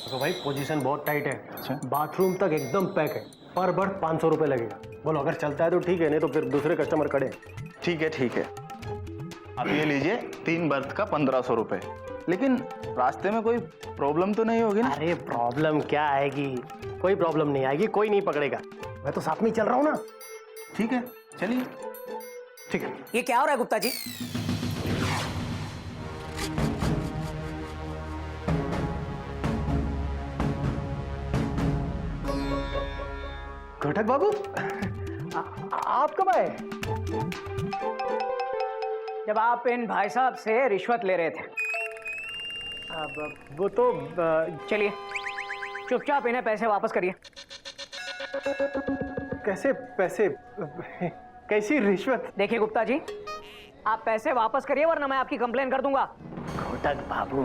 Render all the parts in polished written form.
तो भाई पोजीशन बहुत टाइट है। अच्छा। बाथरूम तक एकदम पैक है। पर बर्थ 500 रुपये लगेगा। बोलो अगर चलता है तो ठीक है, नहीं तो फिर दूसरे कस्टमर खड़े। ठीक है ठीक है, आप ये लीजिए 3 बर्थ का 1500 रुपये। लेकिन रास्ते में कोई प्रॉब्लम तो नहीं होगी ना? अरे प्रॉब्लम क्या आएगी, कोई प्रॉब्लम नहीं आएगी, कोई नहीं पकड़ेगा। मैं तो साथ में ही चल रहा हूँ ना। ठीक है चलिए। ठीक है। ये क्या हो रहा है गुप्ता जी? घटक बाबू आप कब आए? जब आप इन भाई साहब से रिश्वत ले रहे थे। वो तो चलिए चुपचाप इन्हें पैसे वापस करिए। कैसे पैसे? कैसी रिश्वत? देखिए गुप्ता जी, आप पैसे वापस करिए वरना मैं आपकी कंप्लेन कर दूंगा। घटक बाबू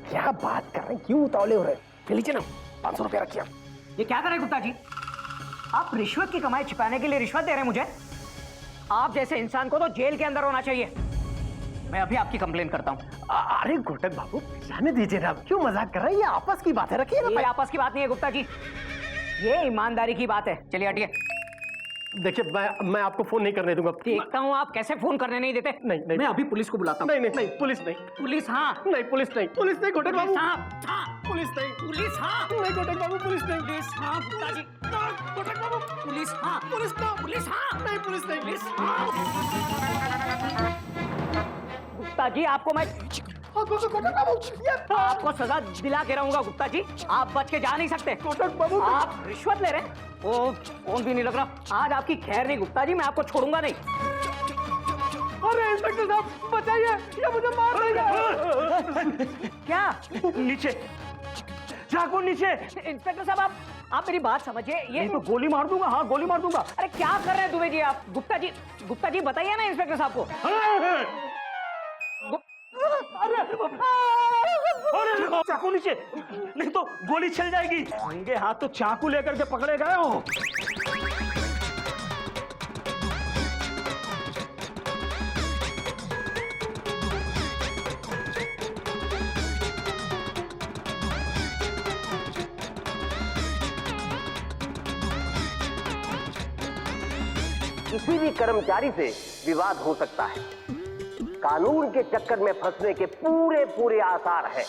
क्या बात कर रहे हैं, क्यों उतावले हो रहे हैं? लीजिए ना 500 रुपया रखिए। ये क्या कर रहे हैं गुप्ता जी? आप रिश्वत की कमाई छिपाने के लिए रिश्वत दे रहे हैं मुझे? आप जैसे इंसान को तो जेल के अंदर होना चाहिए। मैं अभी आपकी कंप्लेन करता हूँ। अरे घटक बाबू जाने दीजिए ना, क्यों मजाक कर रहे हैं? ये आपस की बात है, रखिए ना। ये आपस की बात नहीं है गुप्ता जी, ये ईमानदारी की बात है। चलिए हटिए। देखिए मैं आपको फोन नहीं करने दूंगा। देखता हूँ आप कैसे फोन करने नहीं देते। नहीं मैं अभी पुलिस को बुलाता हूँ। नहीं नहीं नहीं, पुलिस नहीं। पुलिस हाँ। नहीं पुलिस नहीं, पुलिस नहीं घटक बाबू। पुलिस हाँ हाँ। पुलिस नहीं। पुलिस हाँ। नहीं घटक बाबू, पुलिस नहीं। पुलिस हाँ गुप्ता जी। घटक बाबू पुलिस हाँ। पुलिस ना। पुलिस हाँ। नहीं पुलिस नहीं। पुलिस हाँ। गुप्ता जी आपको मैं आपको सजा दिला के रहूंगा गुप्ता जी। आप बच के जा नहीं सकते। घटक बाबू आप रिश्वत ले रहे हैं? ओ फोन भी नहीं लग रहा। आज आपकी खैर नहीं गुप्ता जी, मैं आपको छोड़ूंगा नहीं। अरे इंस्पेक्टर साहब बचाइए, ये मुझे मार देगा। क्या? नीचे चाकू नीचे। इंस्पेक्टर साहब आप मेरी बात समझिए। ये तो गोली मार दूंगा। हाँ गोली मार दूंगा। अरे क्या कर रहे हैं दुबे जी आप? गुप्ता जी बताइए ना इंस्पेक्टर साहब को। अरे चाकू नीचे, नहीं तो गोली चल जाएगी। नंगे हाथ तो चाकू लेकर के पकड़े गए हो। किसी भी कर्मचारी से विवाद हो सकता है। कानून के चक्कर में फंसने के पूरे आसार हैं।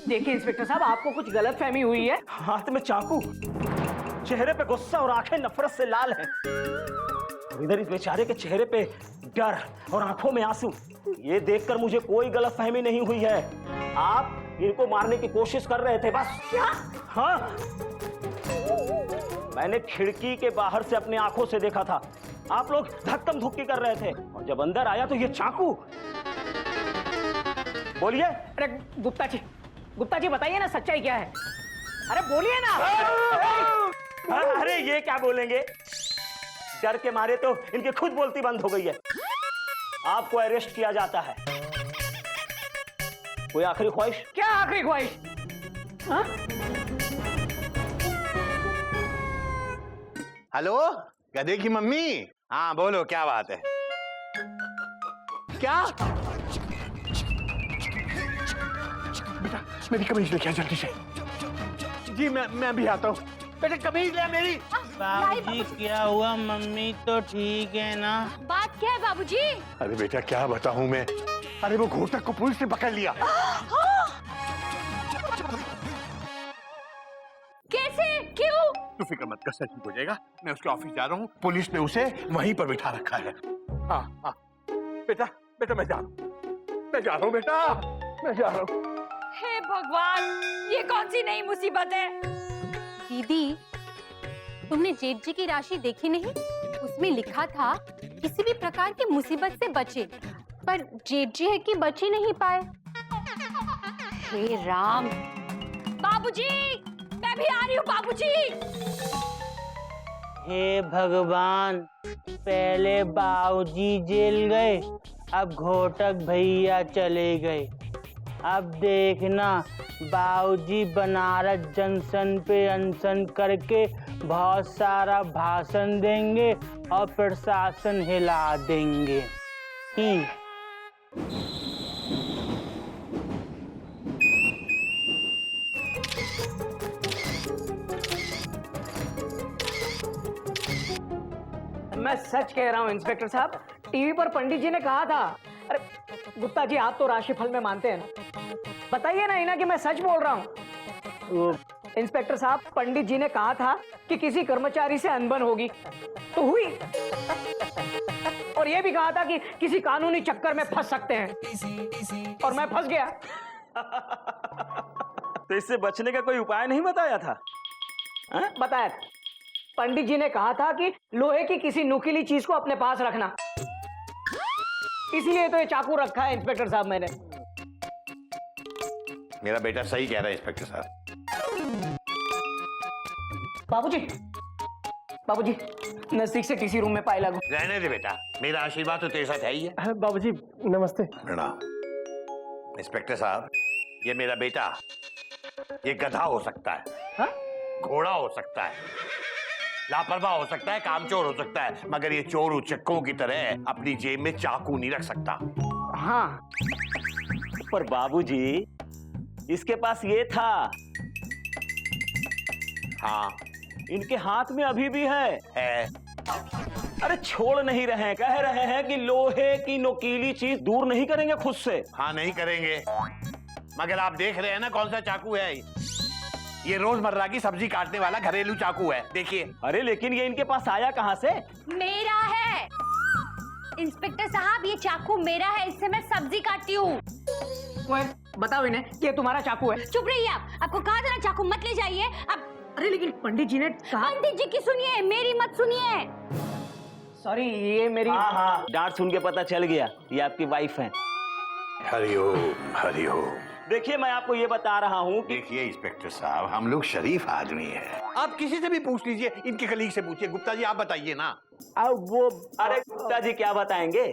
देखिए इंस्पेक्टर साहब आपको कुछ गलतफहमी हुई है। हाथ में चाकू, चेहरे पे गुस्सा और आंखें नफरत से लाल हैं। और इधर इस बेचारे के चेहरे पे डर और आंखों में आंसू। ये देखकर मुझे कोई गलतफहमी नहीं हुई है। आप इनको मारने की कोशिश कर रहे थे बस। क्या? हाँ, मैंने खिड़की के बाहर से अपनी आंखों से देखा था। आप लोग धक्कम धुक्की कर रहे थे और जब अंदर आया तो ये चाकू। बोलिए। अरे गुप्ता जी बताइए ना सच्चाई क्या है? अरे बोलिए ना। अरे ये क्या बोलेंगे, डर के मारे तो इनकी खुद बोलती बंद हो गई है। आपको अरेस्ट किया जाता है। कोई आखिरी ख्वाहिश? क्या आखिरी ख्वाहिश? हाँ? हेलो गधे की मम्मी। हाँ बोलो क्या बात है? क्या? बेटा मेरी कमीज लेके आ जल्दी से। जी मैं भी आता हूँ। बेटा कमीज ले मेरी। बाबूजी क्या हुआ? मम्मी तो ठीक है ना? बात क्या है बाबूजी? अरे बेटा क्या बताऊं मैं। अरे वो घोटक को पुलिस ने पकड़ लिया। कैसे? क्यों? तू फिक्र मत कर, सब ठीक हो जाएगा। मैं उसके ऑफिस जा रहा हूँ, पुलिस ने उसे वहीं पर बिठा रखा है। हाँ हाँ बेटा मैं जा रहा हूँ बेटा, मैं जा रहा हूँ। हे भगवान, ये कौन सी नई मुसीबत है? दीदी, तुमने जेठ जी की राशि देखी नहीं? उसमें लिखा था किसी भी प्रकार की मुसीबत से बचे, पर जेठ जी है कि बच ही नहीं पाए। हे राम। बाबूजी, मैं भी आ रही हूँ बाबूजी। हे भगवान, पहले बाबूजी जेल गए, अब घोटक भैया चले गए। अब देखना बाबूजी बनारस जंक्शन पे अनशन करके बहुत सारा भाषण देंगे और प्रशासन हिला देंगे। मैं सच कह रहा हूँ इंस्पेक्टर साहब, टीवी पर पंडित जी ने कहा था। अरे गुप्ता जी, आप तो राशिफल में मानते हैं ना, बताइए ना इना कि मैं सच बोल रहा हूँ। इंस्पेक्टर साहब, पंडित जी ने कहा था कि किसी कर्मचारी से अनबन होगी, तो हुई। और ये भी कहा था कि किसी कानूनी चक्कर में फंस सकते हैं, और मैं फंस गया। तो इससे बचने का कोई उपाय नहीं बताया था? बताया था। पंडित जी ने कहा था कि लोहे की किसी नुकीली चीज को अपने पास रखना, इसलिए तो ये चाकू रखा है इंस्पेक्टर साहब मैंने। मेरा बेटा सही कह रहा है इंस्पेक्टर साहब। बाबूजी, बाबूजी, नजदीक से किसी रूम में पाए लागू। रहने दे बेटा, मेरा आशीर्वाद तो तेरे साथ है ही है। बाबूजी नमस्ते। प्रणाम। इंस्पेक्टर साहब, ये मेरा बेटा, ये गधा हो सकता है, हाँ? घोड़ा हो सकता है, लापरवाह हो सकता है, कामचोर हो सकता है, मगर ये चोर उचक्कों की तरह अपनी जेब में चाकू नहीं रख सकता। हाँ, पर बाबूजी, इसके पास ये था। हाँ, इनके हाथ में अभी भी है। अरे छोड़ नहीं रहे, कह रहे हैं कि लोहे की नुकीली चीज दूर नहीं करेंगे खुद से। हाँ नहीं करेंगे, मगर आप देख रहे हैं ना कौन सा चाकू है। ये रोजमर्रा की सब्जी काटने वाला घरेलू चाकू है, देखिए। अरे लेकिन ये इनके पास आया कहाँ से? मेरा है इंस्पेक्टर साहब, ये चाकू मेरा है, इससे मैं सब्जी काटती हूँ। बताओ इन्हें कि ये तुम्हारा चाकू है। चुप रहिए आप, आपको कहा था ना चाकू मत ले जाइए। अब अरे लेकिन पंडित जी ने कहा। पंडित जी की सुनिए, मेरी मत सुनिए। सॉरी, ये मेरी। हाँ, डांट सुन के पता चल गया, ये आपकी वाइफ है। हरिओम हरिओम। देखिए, मैं आपको ये बता रहा हूँ कि देखिए इंस्पेक्टर साहब, हम लोग शरीफ आदमी हैं। आप किसी से भी पूछ लीजिए, इनके कलीग से पूछिए। गुप्ता जी आप बताइए ना। वो अरे गुप्ता जी क्या बताएंगे,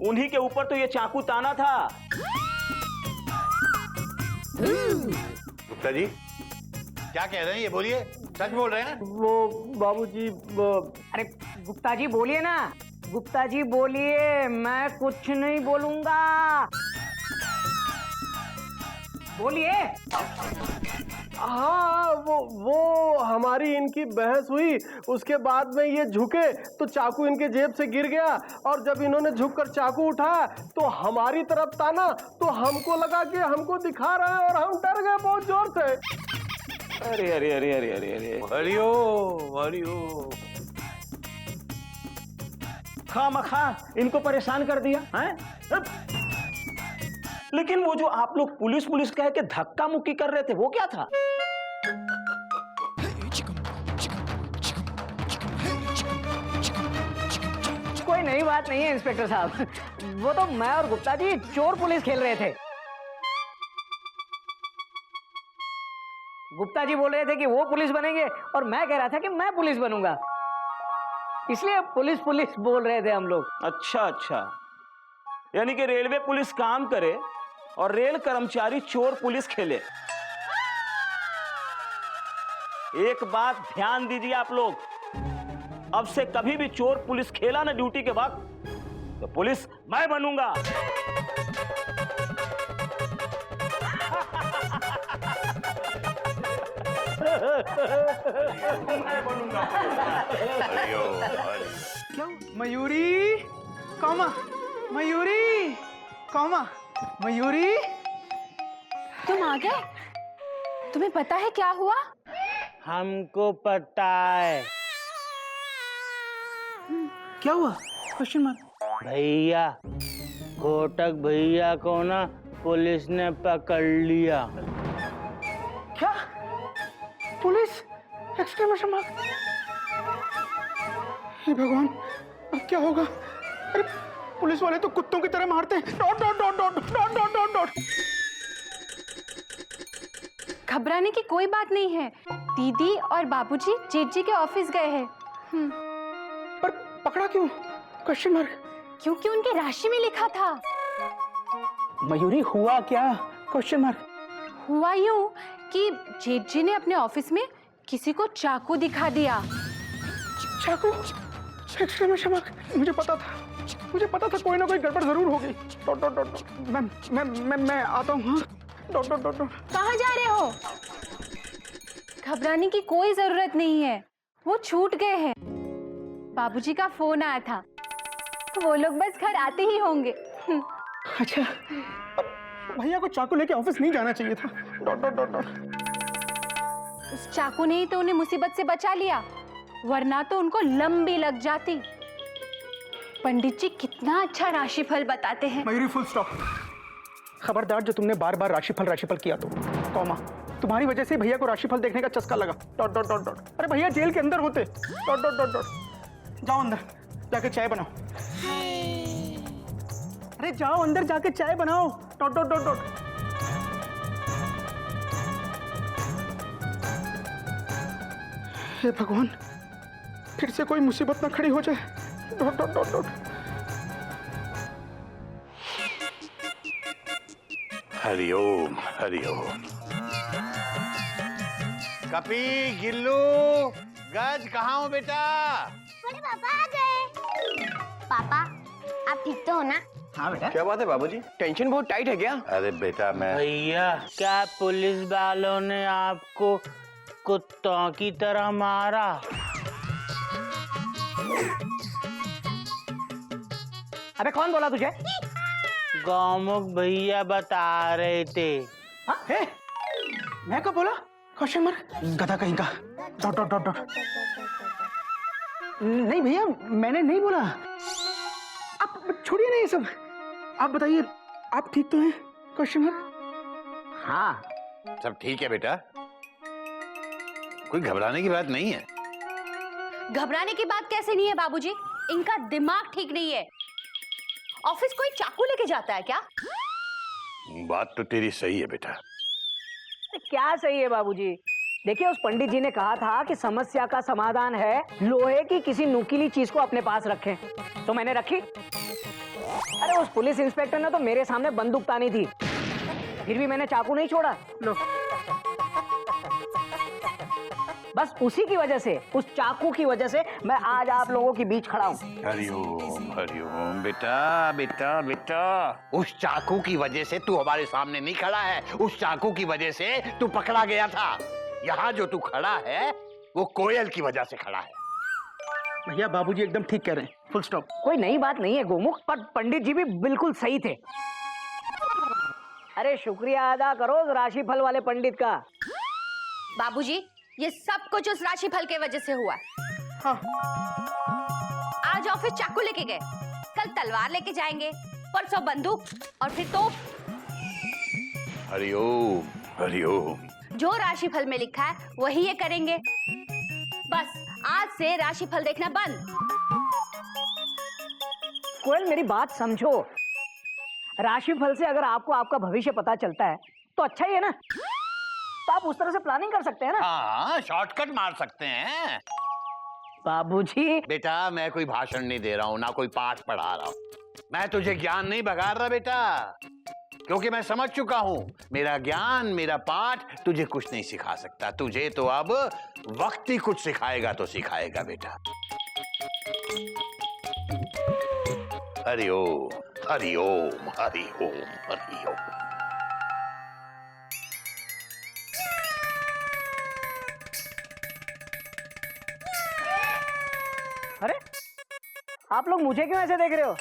उन्हीं के ऊपर तो ये चाकू ताना था। गुप्ता जी क्या कह रहे हैं, ये बोलिए, सच बोल रहे हैं? वो बाबूजी, अरे गुप्ता जी बोलिए ना, गुप्ता जी बोलिए, मैं कुछ नहीं बोलूंगा, बोलिए। हाँ वो हमारी इनकी बहस हुई, उसके बाद में ये झुके तो चाकू इनके जेब से गिर गया, और जब इन्होंने झुककर चाकू उठाया तो हमारी तरफ ताना, तो हमको लगा कि हमको दिखा रहे हैं, और हम डर गए बहुत जोर से। अरे अरे अरे अरे अरे अरे हरिओम हरिओम। खामखा इनको परेशान कर दिया है। लेकिन वो जो आप लोग पुलिस कह के धक्का मुक्की कर रहे थे, वो क्या था? कोई नई बात नहीं है इंस्पेक्टर साहब, वो तो मैं और गुप्ता जी चोर पुलिस खेल रहे थे। गुप्ता जी बोल रहे थे कि वो पुलिस बनेंगे, और मैं कह रहा था कि मैं पुलिस बनूंगा, इसलिए पुलिस पुलिस बोल रहे थे हम लोग। अच्छा अच्छा, यानी कि रेलवे पुलिस काम करे और रेल कर्मचारी चोर पुलिस खेले। एक बात ध्यान दीजिए आप लोग, अब से कभी भी चोर पुलिस खेला ना ड्यूटी के वक्त, तो पुलिस मैं बनूंगा। मैं बनूंगा। क्या मयूरी कौमा, मयूरी कौमा, मयूरी। तुम आ गए? तुम्हें पता है क्या हुआ? हमको पता है। क्या हुआ? Question mark. भैया, घोटक भैया को ना पुलिस ने पकड़ लिया। क्या? पुलिस? Exclamation mark. हे भगवान, अब क्या होगा? अरे पुलिस वाले तो कुत्तों की तरह मारते हैं। Dot dot dot dot dot dot dot dot. घबराने की कोई बात नहीं है, दीदी और बाबूजी जेठ जी के ऑफिस गए हैं। पर पकड़ा क्यों? Question mark. क्योंकि उनके राशि में लिखा था। मयूरी हुआ क्या? Question mark. हुआ यूं कि जेठ जी ने अपने ऑफिस में किसी को चाकू दिखा दिया। चाकू? Exclamation mark. मुझे पता था कोई ना कोई गड़बड़ जरूर होगी। Dot dot dot. मैं आता हूँ। Dot dot dot. कहाँ जा रहे हो? घबराने की कोई जरूरत नहीं है, वो छूट गए हैं। बाबूजी का फोन आया था, तो वो लोग बस घर आते ही होंगे। अच्छा, भैया को चाकू लेके ऑफिस नहीं जाना चाहिए था। Dot dot dot dot. उस चाकू ने ही तो उन्हें मुसीबत से बचा लिया, वरना तो उनको लंबी लग जाती। पंडित जी कितना अच्छा राशिफल बताते हैं। Mayuri, full stop. खबरदार जो तुमने बार बार राशिफल किया तो कॉमा, तुम्हारी वजह से भैया को राशिफल देखने का चस्का लगा। Dot dot dot dot. अरे भैया जेल के अंदर होते। Dot dot dot dot. जाओ अंदर जाके चाय बनाओ। अरे जाओ अंदर जाके चाय बनाओ। Dot dot dot dot. हे भगवान, फिर से कोई मुसीबत ना खड़ी हो जाए। Dot dot dot dot. Hariom Hariom. Kapi, Gillu, गज, कहाँ हो बेटा? बड़े पापा आ गए। पापा आप ठीक तो हो ना? हाँ बेटा। क्या बात है बाबूजी, टेंशन बहुत टाइट है क्या? अरे बेटा मैं भैया, क्या पुलिस वालों ने आपको कुत्तों की तरह मारा? अबे कौन बोला तुझे? गौमुख भैया बता रहे थे। हाँ, हे, मैं कब बोला? क्वेश्चन मार्क, गधा कहीं का। Dot dot dot dot. नहीं भैया, मैंने नहीं बोला। आप छोड़िए ना ये सब। आप बताइए, आप ठीक तो हैं? Question mark. हाँ, सब ठीक है बेटा, कोई घबराने की बात नहीं है। घबराने की बात कैसे नहीं है बाबूजी? इनका दिमाग ठीक नहीं है। ऑफिस कोई चाकू लेके जाता है क्या? बात तो तेरी सही है बेटा। क्या सही है बाबूजी? देखिए, उस पंडित जी ने कहा था कि समस्या का समाधान है लोहे की किसी नुकीली चीज को अपने पास रखें, तो मैंने रखी। अरे उस पुलिस इंस्पेक्टर ने तो मेरे सामने बंदूक तानी थी, फिर भी मैंने चाकू नहीं छोड़ा। लो, बस उसी की वजह से, उस चाकू की वजह से मैं आज आप लोगों के बीच खड़ा हूँ। हरिओम हरिओम। बेटा बेटा बेटा, उस चाकू की वजह से तू हमारे सामने नहीं खड़ा है, उस चाकू की वजह से तू पकड़ा गया था। यहाँ जो तू खड़ा है वो कोयल की वजह से खड़ा है। भैया बाबूजी एकदम ठीक कह रहे हैं। Full stop. कोई नई बात नहीं है गोमुख, पर पंडित जी भी बिल्कुल सही थे। अरे शुक्रिया अदा करो उस राशिफल वाले पंडित का। बाबूजी, ये सब कुछ उस राशिफल के वजह से हुआ। हाँ। आज ऑफिस चाकू लेके गए, कल तलवार लेके जाएंगे, परसों बंदूक और फिर तोप। हरिओम हरिओम। जो राशिफल में लिखा है वही ये करेंगे। बस आज से राशिफल देखना बंद। कोयल, मेरी बात समझो। राशिफल से अगर आपको आपका भविष्य पता चलता है तो अच्छा ही है ना, तो आप उस तरह से प्लानिंग कर सकते हैं ना। हाँ, शॉर्टकट मार सकते हैं। बाबूजी, बेटा मैं कोई भाषण नहीं दे रहा हूँ, ना कोई पाठ पढ़ा रहा हूँ। मैं तुझे ज्ञान नहीं बघार रहा बेटा, क्योंकि मैं समझ चुका हूँ मेरा ज्ञान, मेरा पाठ तुझे कुछ नहीं सिखा सकता। तुझे तो अब वक्त ही कुछ सिखाएगा तो सिखाएगा बेटा। हरिओम हरिओम हरिओम हरिओम। अरे आप लोग मुझे क्यों ऐसे देख रहे हो?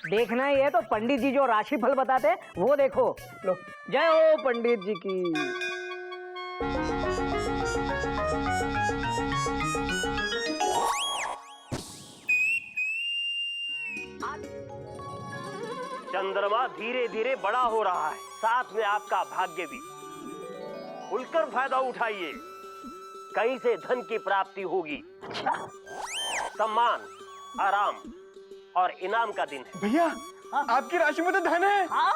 देखना ही है तो पंडित जी जो राशिफल बताते हैं वो देखो। लो, जय हो पंडित जी की। चंद्रमा धीरे धीरे बड़ा हो रहा है, साथ में आपका भाग्य भी। खुलकर फायदा उठाइए, कहीं से धन की प्राप्ति होगी। सम्मान, आराम और इनाम का दिन है। भैया, आपकी राशि में तो धन है। हाँ,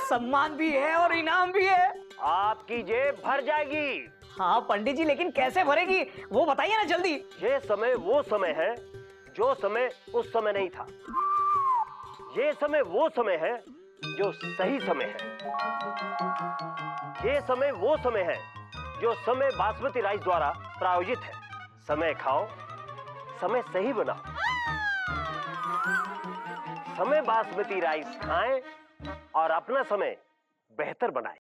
सम्मान भी है और इनाम भी है। आपकी जेब भर जाएगी। हाँ पंडित जी, लेकिन कैसे भरेगी वो बताइए ना जल्दी। ये समय वो समय है जो समय उस समय नहीं था। ये समय वो समय है जो सही समय है। ये समय वो समय है जो समय बासमती राइस द्वारा प्रायोजित है। समय खाओ, समय सही बनाओ। समय बासमती राइस खाएं और अपना समय बेहतर बनाएं।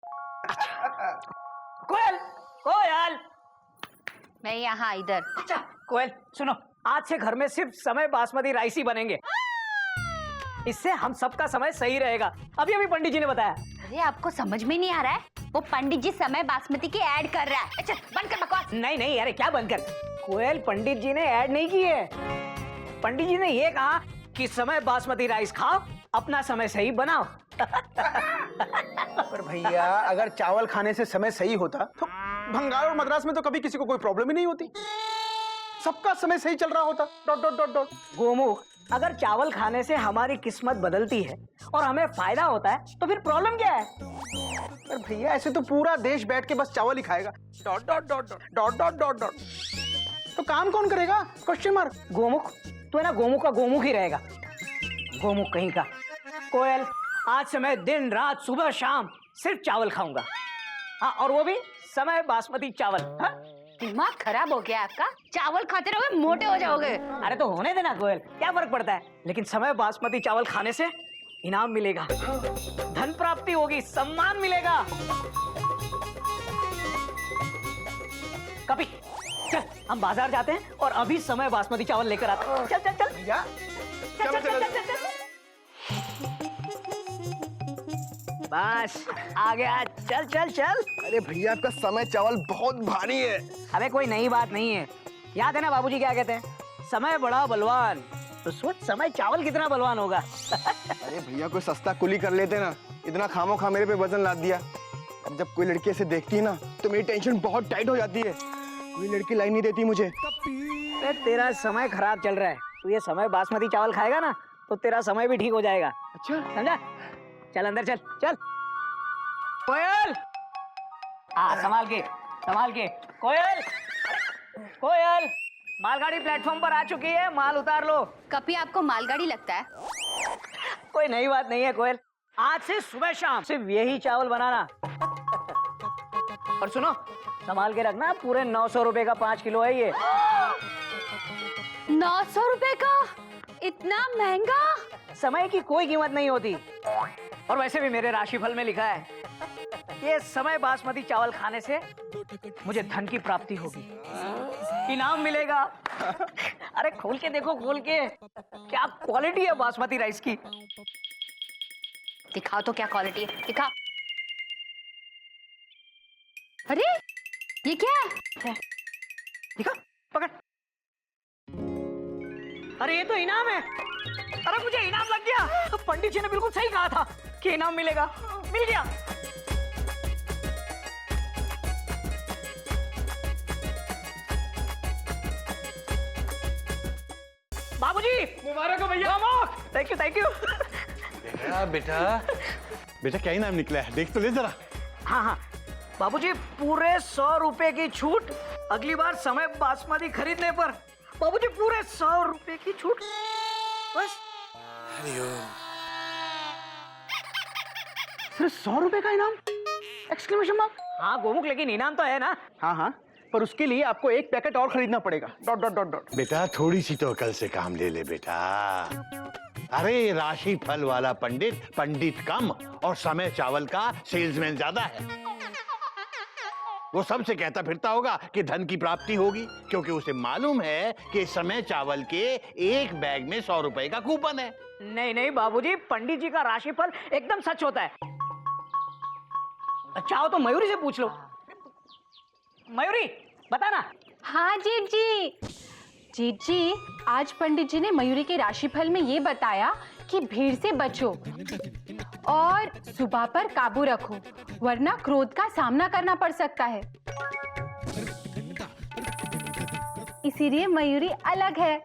कोयल, कोयल। मैं यहाँ इधर। अच्छा, कोयल सुनो, आज से घर में सिर्फ समय बासमती राइस ही बनेंगे। इससे हम सबका समय सही रहेगा। अभी अभी पंडित जी ने बताया। अरे आपको समझ में नहीं आ रहा है? वो पंडित जी समय बासमती की ऐड कर रहा है। अच्छा बंद कर बकवास। नहीं नहीं अरे क्या बंद कर। कोयल, पंडित जी ने ऐड नहीं की है। पंडित जी ने ये कहा कि समय बासमती राइस खाओ, अपना समय सही बनाओ। पर भैया अगर चावल खाने से समय सही होता तो बंगाल और मद्रास में तो कभी किसी को कोई प्रॉब्लम ही नहीं होती, सबका समय सही चल रहा होता। Dot dot dot dot. Gomukh, अगर चावल खाने से हमारी किस्मत बदलती है और हमें फायदा होता है तो फिर प्रॉब्लम क्या है? पर भैया ऐसे तो पूरा देश बैठ के बस चावल ही खाएगा। Dot dot dot dot dot dot dot dot. तो काम कौन करेगा? Question mark. गोमुख, तो है ना गोमुख का गोमुख ही रहेगा। गोमुख कहीं का। कोयल, आज से मैं दिन रात सुबह शाम सिर्फ चावल खाऊंगा। हाँ, और वो भी समय बासमती चावल। हाँ? दिमाग खराब हो गया आपका? चावल खाते रहोगे मोटे हो जाओगे। अरे तो होने देना कोयल, क्या फर्क पड़ता है? लेकिन समय बासमती चावल खाने से इनाम मिलेगा, धन प्राप्ति होगी, सम्मान मिलेगा। कभी चल हम बाजार जाते हैं और अभी समय बासमती चावल लेकर आते हैं। चल चल चल भैया चल चल चल चल चल। बस आ गया, चल चल चल। अरे भैया आपका समय चावल बहुत भारी है। अबे कोई नई बात नहीं है, याद है ना बाबूजी क्या कहते हैं? समय बड़ा बलवान, तो सोच समय चावल कितना बलवान होगा। अरे भैया कोई सस्ता कुली कर लेते ना, इतना खामोखा मेरे पे वजन लाद दिया। अब जब कोई लड़की ऐसे देखती है ना तो मेरी टेंशन बहुत टाइट हो जाती है। कोई लड़की लाइन नहीं देती मुझे। तेरा समय खराब चल रहा है, तू ये समय बासमती चावल खाएगा ना तो तेरा समय भी ठीक हो जाएगा। अच्छा समझा? चल अंदर चल चल। कोयल, हाँ संभाल के संभाल के। कोयल, कोयल, मालगाड़ी प्लेटफॉर्म पर आ चुकी है, माल उतार लो। कभी आपको मालगाड़ी लगता है? कोई नई बात नहीं है कोयल, आज से सुबह शाम सिर्फ यही चावल बनाना। और सुनो, संभाल के रखना, पूरे 900 रुपए का 5 किलो है ये। 900 रुपए का? इतना महंगा? समय की कोई कीमत नहीं होती। और वैसे भी मेरे राशिफल में लिखा है ये समय बासमती चावल खाने से मुझे धन की प्राप्ति होगी, इनाम मिलेगा। अरे खोल के देखो, खोल के, क्या क्वालिटी है बासमती राइस की। दिखाओ तो क्या क्वालिटी है, दिखाओ। अरे ये क्या है? दिखा, पकड़। अरे ये तो इनाम है। अरे मुझे इनाम लग गया। तो पंडित जी ने बिल्कुल सही कहा था कि इनाम मिलेगा, मिल गया। बाबूजी मुबारक हो भैया। Thank you thank you. बेटा बेटा क्या इनाम निकला है, देख तो ले जरा। हाँ हाँ बाबूजी, पूरे 100 रुपए की छूट अगली बार समय बासमती खरीदने पर। बाबूजी पूरे 100 रुपए की छूट बस। सिर्फ 100 रुपए का इनाम? Exclamation mark. हाँ गोमुख, लेकिन इनाम तो है ना। हाँ हाँ, पर उसके लिए आपको एक पैकेट और खरीदना पड़ेगा। Dot dot dot dot. बेटा थोड़ी सी तो अकल से काम ले ले बेटा। अरे राशि फल वाला पंडित कम और समय चावल का सेल्समैन ज्यादा है। वो सबसे कहता फिरता होगा कि धन की प्राप्ति होगी, क्योंकि उसे मालूम है कि समय चावल के एक बैग में 100 रुपए का कूपन है। नहीं नहीं बाबूजी, पंडित जी का राशिफल एकदम सच होता है। चाहो तो मयूरी से पूछ लो। मयूरी बता ना। हाँ जीत जी। जीत जी, आज पंडित जी ने मयूरी के राशिफल में ये बताया कि भीड़ से बचो और सुबह पर काबू रखो, वरना क्रोध का सामना करना पड़ सकता है। इसीलिए मयूरी अलग है।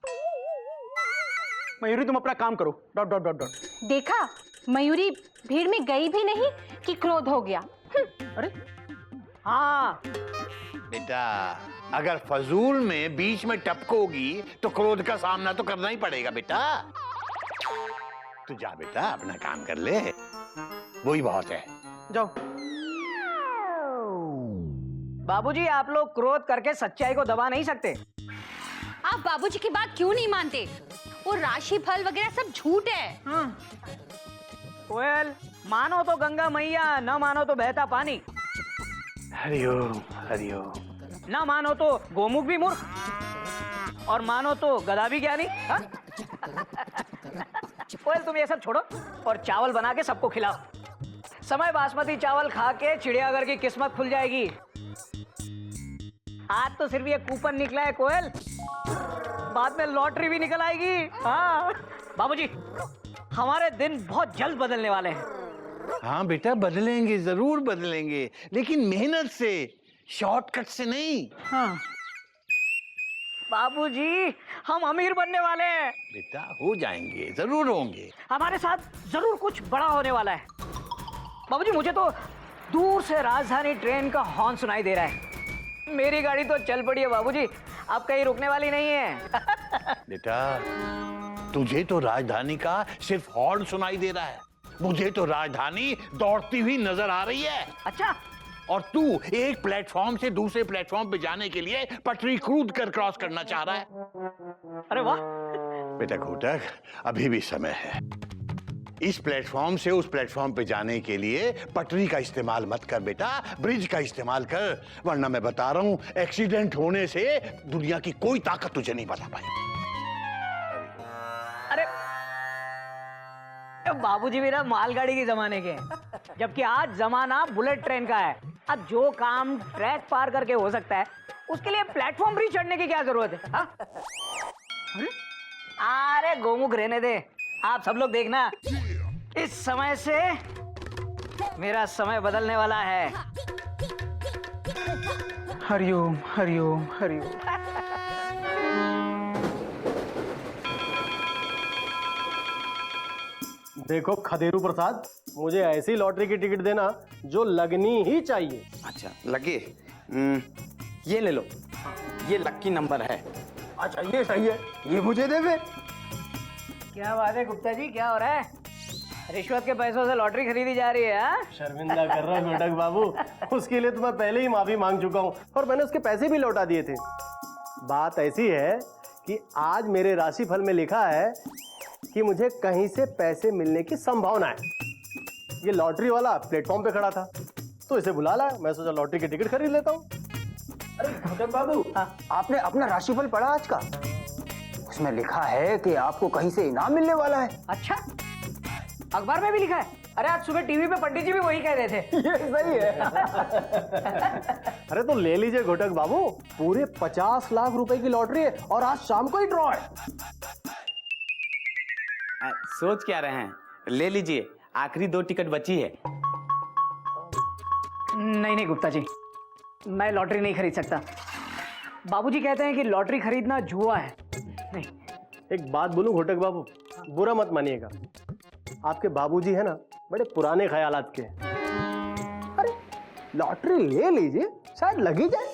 मयूरी तुम अपना काम करो। Dot dot dot dot. देखा, मयूरी भीड़ में गई भी नहीं कि क्रोध हो गया। अरे हाँ बेटा अगर फजूल में बीच में टपकोगी तो क्रोध का सामना तो करना ही पड़ेगा बेटा। तू जा बेटा, अपना काम कर ले, वही बहुत है। जाओ। बाबूजी, आप लोग क्रोध करके सच्चाई को दबा नहीं सकते। आप बाबूजी की बात क्यों नहीं मानते? वो राशिफल वगैरह सब झूठ है। कोयल, मानो तो गंगा मैया, न मानो तो बहता पानी। हरिओम हरिओम। न मानो तो गोमुख भी मूर्ख। और मानो तो गधा भी ज्ञानी। हाँ? कोयल तुम ये सब छोड़ो और चावल बना के सबको खिलाओ। समय बासमती चावल खा के चिड़ियाघर की किस्मत खुल जाएगी। आज तो सिर्फ ये कूपन निकला है कोयल, बाद में लॉटरी भी निकल आएगी। हाँ बाबूजी, हमारे दिन बहुत जल्द बदलने वाले हैं। हाँ बेटा, बदलेंगे, जरूर बदलेंगे, लेकिन मेहनत से, शॉर्टकट से नहीं। हाँ बाबूजी, हम अमीर बनने वाले हैं। बेटा हो जाएंगे, जरूर होंगे। हमारे साथ जरूर कुछ बड़ा होने वाला है। बाबूजी, मुझे तो दूर से राजधानी ट्रेन का हॉर्न सुनाई दे रहा है। मेरी गाड़ी तो चल पड़ी है बाबूजी, अब कहीं रुकने वाली नहीं है। बेटा तुझे तो राजधानी का सिर्फ हॉर्न सुनाई दे रहा है, मुझे तो राजधानी दौड़ती हुई नजर आ रही है। अच्छा, और तू एक प्लेटफॉर्म से दूसरे प्लेटफॉर्म पे जाने के लिए पटरी कूद कर क्रॉस करना चाह रहा है। अरे वाह। बेटा घोटक, अभी भी समय है। इस प्लेटफॉर्म से उस प्लेटफॉर्म पे जाने के लिए पटरी का इस्तेमाल मत कर बेटा, ब्रिज का इस्तेमाल कर, वरना मैं बता रहा हूं एक्सीडेंट होने से दुनिया की कोई ताकत तुझे नहीं बचा पाई। अरे बाबूजी भी ना मालगाड़ी के जमाने के हैं, जबकि आज जमाना बुलेट ट्रेन का है। अब जो काम ट्रैक पार करके हो सकता है, उसके लिए प्लेटफॉर्म भी चढ़ने की क्या जरूरत है? हाँ? अरे गोमुख रहने दे, आप सब लोग देखना, इस समय से मेरा समय बदलने वाला है। हरिओम हरिओम हरिओम। देखो खदेरू प्रसाद, मुझे ऐसी लॉटरी की टिकट देना जो लगनी ही चाहिए। अच्छा लगे, ये ले लो, ये लक्की नंबर है। अच्छा ये सही है, ये मुझे दे दे। क्या बात है गुप्ता जी, क्या हो रहा है? रिश्वत के पैसों से लॉटरी खरीदी जा रही है? हाँ? शर्मिंदा कर रहा है घोटक बाबू, उसके लिए तो मैं पहले ही माफी मांग चुका हूँ और मैंने उसके पैसे भी लौटा दिए थे। बात ऐसी है कि आज मेरे राशिफल में लिखा है कि मुझे कहीं से पैसे मिलने की संभावना है। ये लॉटरी वाला प्लेटफॉर्म पे खड़ा था तो इसे बुला लाया, मैं सोचा लॉटरी की टिकट खरीद लेता हूँ। अरे घोटक बाबू, आपने अपना राशिफल पढ़ा आज का? उसमें लिखा है कि आपको कहीं से इनाम मिलने वाला है। अच्छा, अखबार में भी लिखा है? अरे आज सुबह टीवी पे पंडित जी भी वही कह रहे थे। ये सही है। अरे तो ले लीजिए घोटक बाबू, पूरे 50 लाख रुपए की लॉटरी है और आज शाम को ही ड्रॉ है। सोच क्या रहे हैं, ले लीजिए, आखिरी 2 टिकट बची है। नहीं नहीं गुप्ता जी, मैं लॉटरी नहीं खरीद सकता। बाबूजी कहते हैं कि लॉटरी खरीदना जुआ है। नहीं। एक बात बोलूं घोटक बाबू, बुरा मत मानिएगा, आपके बाबूजी है ना बड़े पुराने ख्यालात के। अरे लॉटरी ले लीजिए, शायद लगी जाए।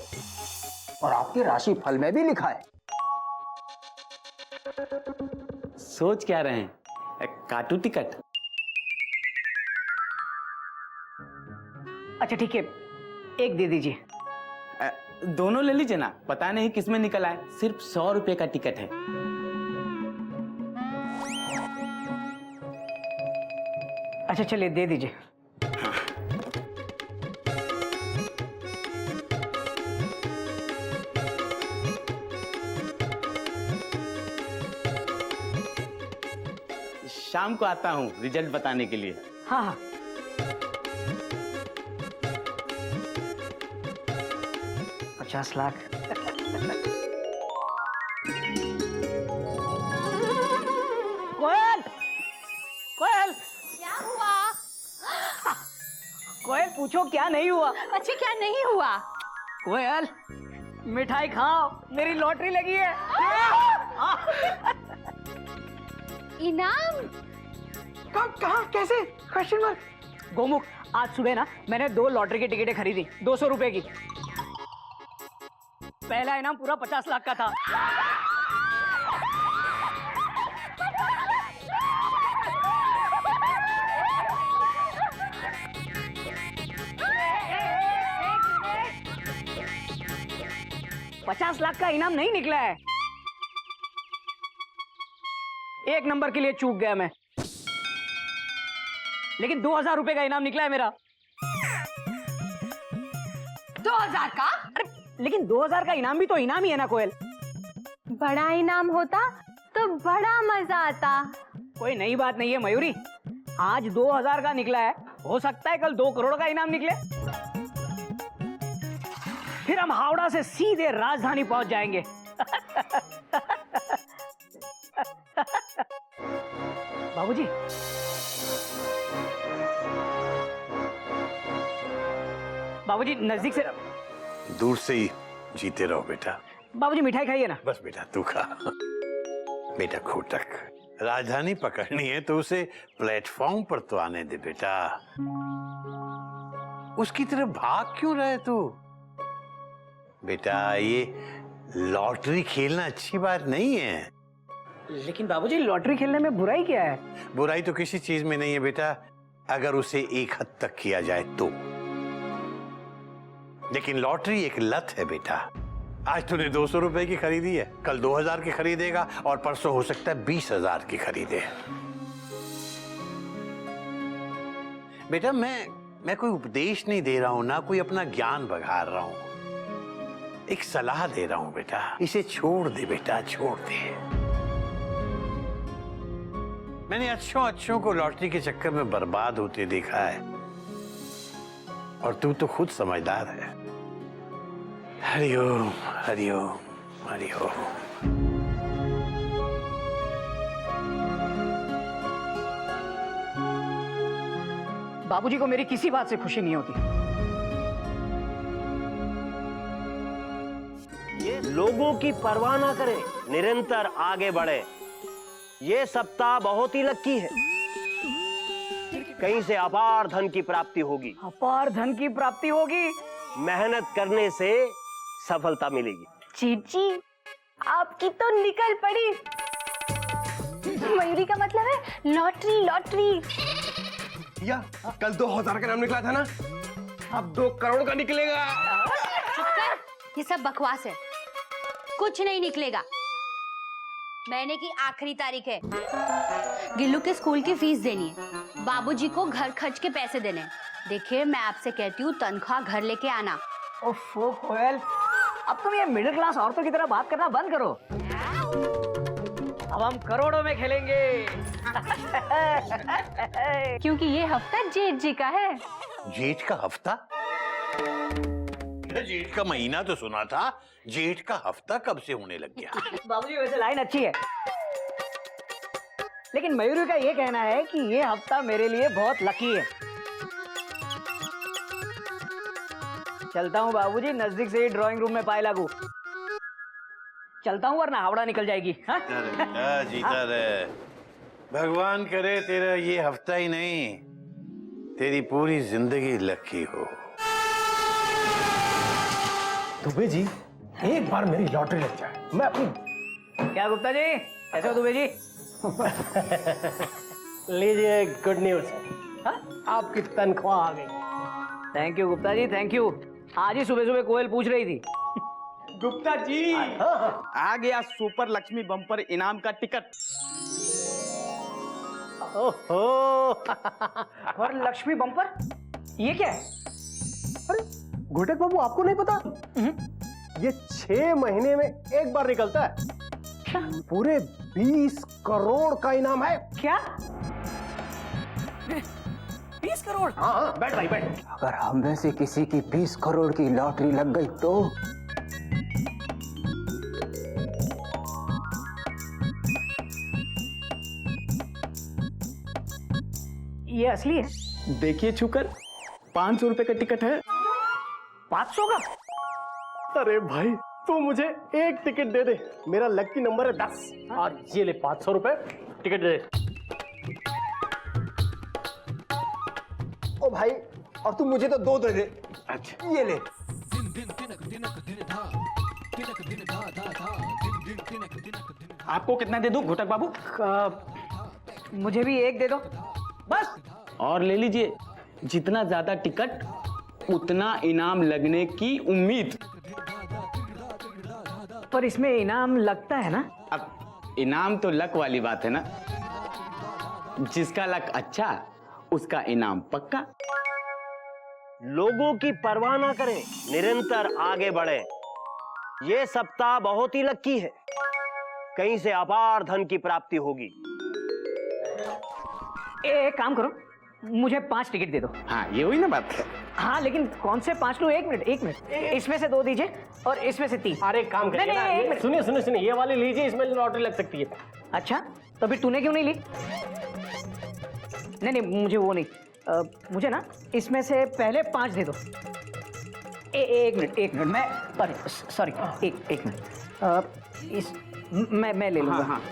और आपके राशि फल में भी लिखा है। सोच क्या रहे हैं, काटू टिकट? अच्छा ठीक है, एक दे दीजिए। दोनों ले लीजिए ना, पता नहीं किसमें निकल आए। सिर्फ 100 रुपए का टिकट है। अच्छा चलिए दे दीजिए। शाम को आता हूँ रिजल्ट बताने के लिए। हाँ हाँ। $50 लाख। कोयल, कोयल, क्या हुआ? कोयल पूछो क्या नहीं हुआ? अच्छा क्या नहीं हुआ? कोयल मिठाई खाओ, मेरी लॉटरी लगी है। इनाम? कहाँ कैसे? Question mark. गोमुख, आज सुबह ना मैंने 2 लॉटरी की टिकटें खरीदी 200 रुपए की। पहला इनाम पूरा 50 लाख का था। $50 लाख का इनाम नहीं निकला है। 1 नंबर के लिए चूक गया मैं, लेकिन 2000 रुपए का इनाम निकला है मेरा। 2000 का? अरे लेकिन 2000 का इनाम भी तो इनाम ही है ना कोयल। बड़ा इनाम होता तो बड़ा मजा आता। कोई नई बात नहीं है मयूरी, आज 2000 का निकला है, हो सकता है कल 2 करोड़ का इनाम निकले। फिर हम हावड़ा से सीधे राजधानी पहुंच जाएंगे। बाबूजी, बाबूजी नजदीक से। दूर से ही जीते रहो बेटा। बाबूजी मिठाई खाइए ना। बस बेटा तू खा। बेटा घोटक, राजधानी पकड़नी है तो उसे प्लेटफॉर्म पर तो आने दे बेटा। उसकी तरफ भाग क्यों रहे तू? बेटा ये लॉटरी खेलना अच्छी बात नहीं है। लेकिन बाबूजी लॉटरी खेलने में बुराई क्या है? बुराई तो किसी चीज में नहीं है बेटा, अगर उसे एक हद तक किया जाए तो। लेकिन लॉटरी एक लत है बेटा। आज तूने 200 रुपए की खरीदी है, कल 2000 की खरीदेगा और परसों हो सकता है 20,000 की खरीदे। बेटा मैं कोई उपदेश नहीं दे रहा हूं, ना कोई अपना ज्ञान बघार रहा हूं, एक सलाह दे रहा हूं बेटा। इसे छोड़ दे बेटा, छोड़ दे। मैंने अच्छों को लॉटरी के चक्कर में बर्बाद होते देखा है, और तू तो खुद समझदार है। हरिओम हरिओम हरिओम। बाबूजी को मेरी किसी बात से खुशी नहीं होती। ये लोगों की परवाह ना करें, निरंतर आगे बढ़े। ये सप्ताह बहुत ही लकी है, कहीं से अपार धन की प्राप्ति होगी। अपार धन की प्राप्ति होगी? मेहनत करने से सफलता मिलेगी। जीजी आपकी तो निकल पड़ी। मयूरी का मतलब है लॉटरी। लॉटरी या कल 2000 का नाम निकला था ना, अब 2 करोड़ का निकलेगा। चुप कर, ये सब बकवास है, कुछ नहीं निकलेगा। महीने की आखिरी तारीख है, गिल्लू के स्कूल की फीस देनी है, बाबूजी को घर खर्च के पैसे देने। देखिए मैं आपसे कहती हूँ तनख्वाह घर लेके आना। ओफो कोयल, अब तुम ये मिडिल क्लास औरतों की तरह बात करना बंद करो। अब हम करोड़ों में खेलेंगे। क्योंकि ये हफ्ता जेठ जी का है। जेठ का हफ्ता? जेठ का महीना तो सुना था, जेठ का हफ्ता कब से होने लग गया? बाबूजी वैसे लाइन अच्छी है, लेकिन मयूरी का ये कहना है कि ये हफ्ता मेरे लिए बहुत लकी है। चलता हूँ बाबूजी, नजदीक से ही ड्राइंग रूम में पाए लागू। चलता हूँ वरना हावड़ा निकल जाएगी। हाँ? जीता रहे। भगवान करे तेरा ये हफ्ता ही नहीं, तेरी पूरी जिंदगी लकी हो। दुबे जी, एक बार मेरी लॉटरी लग जाए, मैं अपनी। क्या गुप्ता जी, कैसे हो दुबे जी? लीजिए गुड न्यूज, आपकी तनख्वाह आ गई। Thank you Gupta ji, thank you. आज ही सुबह सुबह कोयल पूछ रही थी। गुप्ता जी आ गया सुपर लक्ष्मी बम्पर इनाम का टिकट। ओहो और लक्ष्मी बम्पर, ये क्या है? अरे घोटक बाबू, आपको नहीं पता? ये 6 महीने में एक बार निकलता है। पूरे 20 करोड़ का इनाम है। क्या 20 करोड़? हाँ, बैठ भाई बैठ। अगर हम में से किसी की 20 करोड़ की लॉटरी लग गई तो? ये असली है? देखिए छूकर, 500 रुपए का टिकट है। 500 का? अरे भाई तू मुझे एक टिकट दे दे, मेरा लकी नंबर है 10, और ये ले 500 रुपए टिकट दे। ओ भाई, और तू मुझे तो 2 दे दे। अच्छा ये ले। आपको कितना दे दूं घोटक बाबू? मुझे भी एक दे दो बस। और ले लीजिए, जितना ज्यादा टिकट उतना इनाम लगने की उम्मीद। पर इसमें इनाम लगता है ना? अब इनाम तो लक वाली बात है ना, जिसका लक अच्छा उसका इनाम पक्का। लोगों की परवाह ना करें, निरंतर आगे बढ़े। ये सप्ताह बहुत ही लकी है, कहीं से अपार धन की प्राप्ति होगी। एक काम करो, मुझे 5 टिकट दे दो। हाँ ये हुई ना बात। हाँ लेकिन कौन से 5 लूं? एक मिनट, इसमें से 2 दीजिए और इसमें से 3। अरे एक काम करिए नहीं, ना, नहीं, एक ये- मिनट। सुनिए ये वाली लीजिए, इसमें लॉटरी लग सकती है। अच्छा तो फिर तूने क्यों नहीं ली? नहीं मुझे वो नहीं, मुझे ना इसमें से पहले 5 दे दो। एक मिनट मैं, अरे सॉरी, एक मिनट, इस मैं ले लूंगा। हाँ,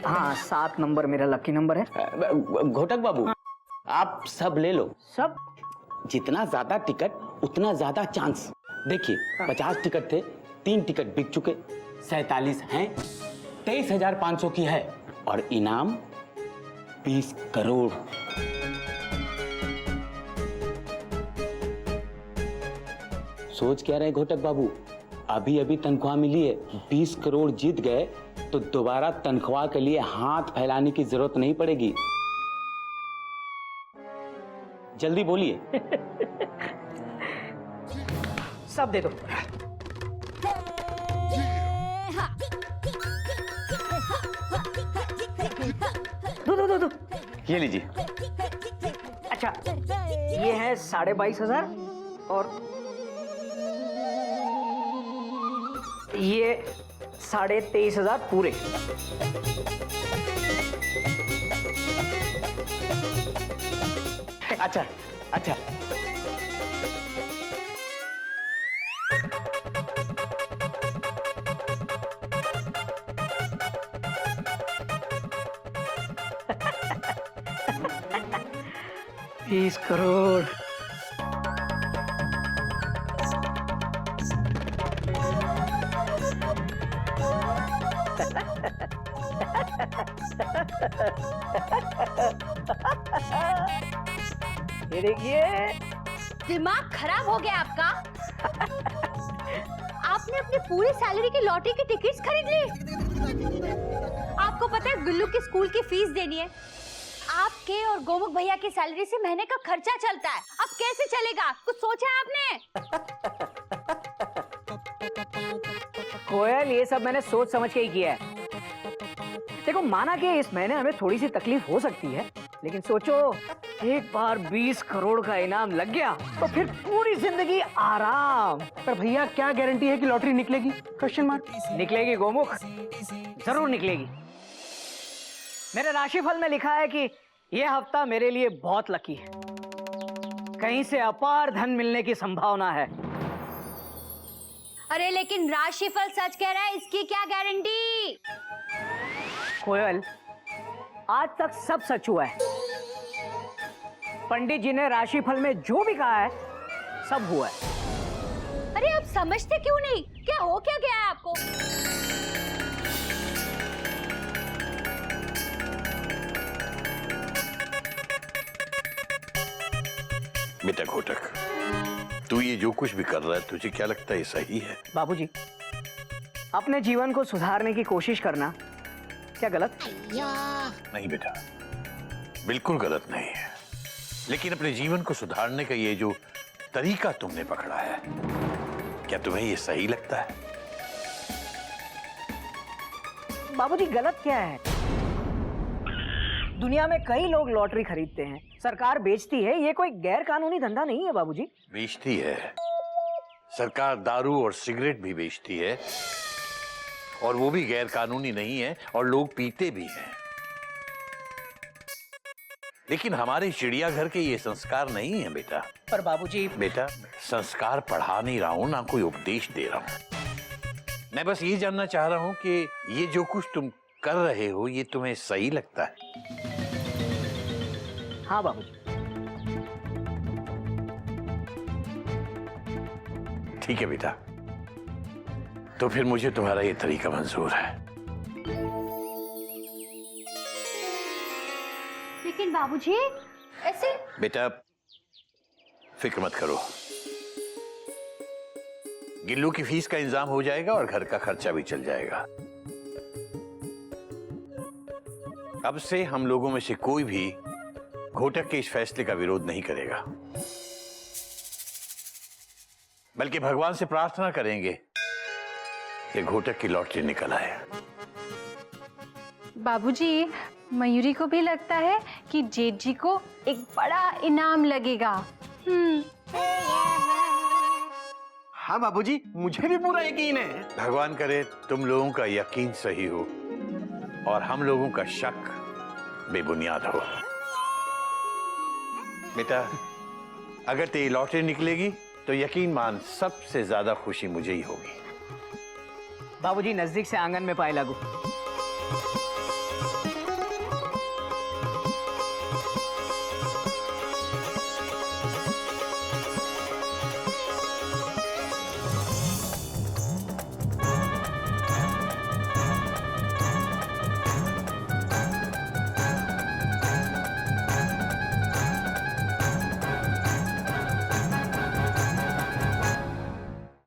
हाँ 7 नंबर मेरा लकी नंबर है। घोटक बाबू आप सब ले लो। सब? जितना ज्यादा टिकट उतना ज्यादा चांस। देखिए 50 टिकट थे, 3 टिकट बिक चुके, 47 हैं, 23,500 की है और इनाम 20 करोड़। सोच क्या रहे घोटक बाबू, अभी अभी तनख्वाह मिली है, 20 करोड़ जीत गए तो दोबारा तनख्वाह के लिए हाथ फैलाने की जरूरत नहीं पड़ेगी। जल्दी बोलिए। सब दे दो। दो। ये लीजिए। अच्छा ये है 22,500 और ये 23,500 पूरे। अच्छा अच्छा बीस करोड़। ये देखिए, दिमाग खराब हो गया आपका। आपने अपनी पूरी सैलरी की लॉटरी की टिकट्स खरीद ली। आपको पता है गुल्लू की स्कूल की फीस देनी है। आपके और गोमुख भैया की सैलरी से महीने का खर्चा चलता है। अब कैसे चलेगा? कुछ सोचा है आपने? कोयल ये सब मैंने सोच समझ के ही किया है। देखो माना कि इस महीने हमें थोड़ी सी तकलीफ हो सकती है, लेकिन सोचो एक बार 20 करोड़ का इनाम लग गया तो फिर पूरी जिंदगी आराम। पर भैया क्या गारंटी है कि लॉटरी निकलेगी? Question mark. निकलेगी गोमुख, जरूर निकलेगी। मेरे राशिफल में लिखा है कि यह हफ्ता मेरे लिए बहुत लकी है। कहीं से अपार धन मिलने की संभावना है। अरे लेकिन राशिफल सच कह रहा है, इसकी क्या गारंटी? कोयल आज तक सब सच हुआ है। पंडित जी ने राशिफल में जो भी कहा है सब हुआ है। अरे आप समझते क्यों नहीं? क्या हो क्या गया है आपको? बेटा घोटक, तू ये जो कुछ भी कर रहा है, तुझे क्या लगता है सही है? बाबूजी, अपने जीवन को सुधारने की कोशिश करना क्या गलत? नहीं बेटा, बिल्कुल गलत नहीं है। लेकिन अपने जीवन को सुधारने का ये जो तरीका तुमने पकड़ा है, क्या तुम्हें ये सही लगता है? बाबूजी गलत क्या है? दुनिया में कई लोग लॉटरी खरीदते हैं, सरकार बेचती है। ये कोई गैर कानूनी धंधा नहीं है बाबूजी। बेचती है सरकार, दारू और सिगरेट भी बेचती है, और वो भी गैर कानूनी नहीं है, और लोग पीते भी हैं। लेकिन हमारे चिड़ियाघर के ये संस्कार नहीं है बेटा। पर बाबूजी, बेटा संस्कार पढ़ा नहीं रहा हूं, ना कोई उपदेश दे रहा हूं। मैं बस ये जानना चाह रहा हूं कि ये जो कुछ तुम कर रहे हो, ये तुम्हें सही लगता है? हाँ बाबूजी। ठीक है बेटा, तो फिर मुझे तुम्हारा ये तरीका मंजूर है। लेकिन बाबूजी ऐसे? बेटा फिक्र मत करो, गिल्लू की फीस का इंतजाम हो जाएगा और घर का खर्चा भी चल जाएगा। अब से हम लोगों में से कोई भी घोटक के इस फैसले का विरोध नहीं करेगा। बल्कि भगवान से प्रार्थना करेंगे कि घोटक की लॉटरी निकल आए। बाबूजी, मयूरी को भी लगता है कि जेठ जी को एक बड़ा इनाम लगेगा। हाँ बाबूजी, मुझे भी पूरा यकीन है। भगवान करे तुम लोगों का यकीन सही हो और हम लोगों का शक बेबुनियाद हो। बेटा, अगर तेरी लॉटरी निकलेगी तो यकीन मान सबसे ज्यादा खुशी मुझे ही होगी। बाबूजी, नजदीक से आंगन में पाए लागू।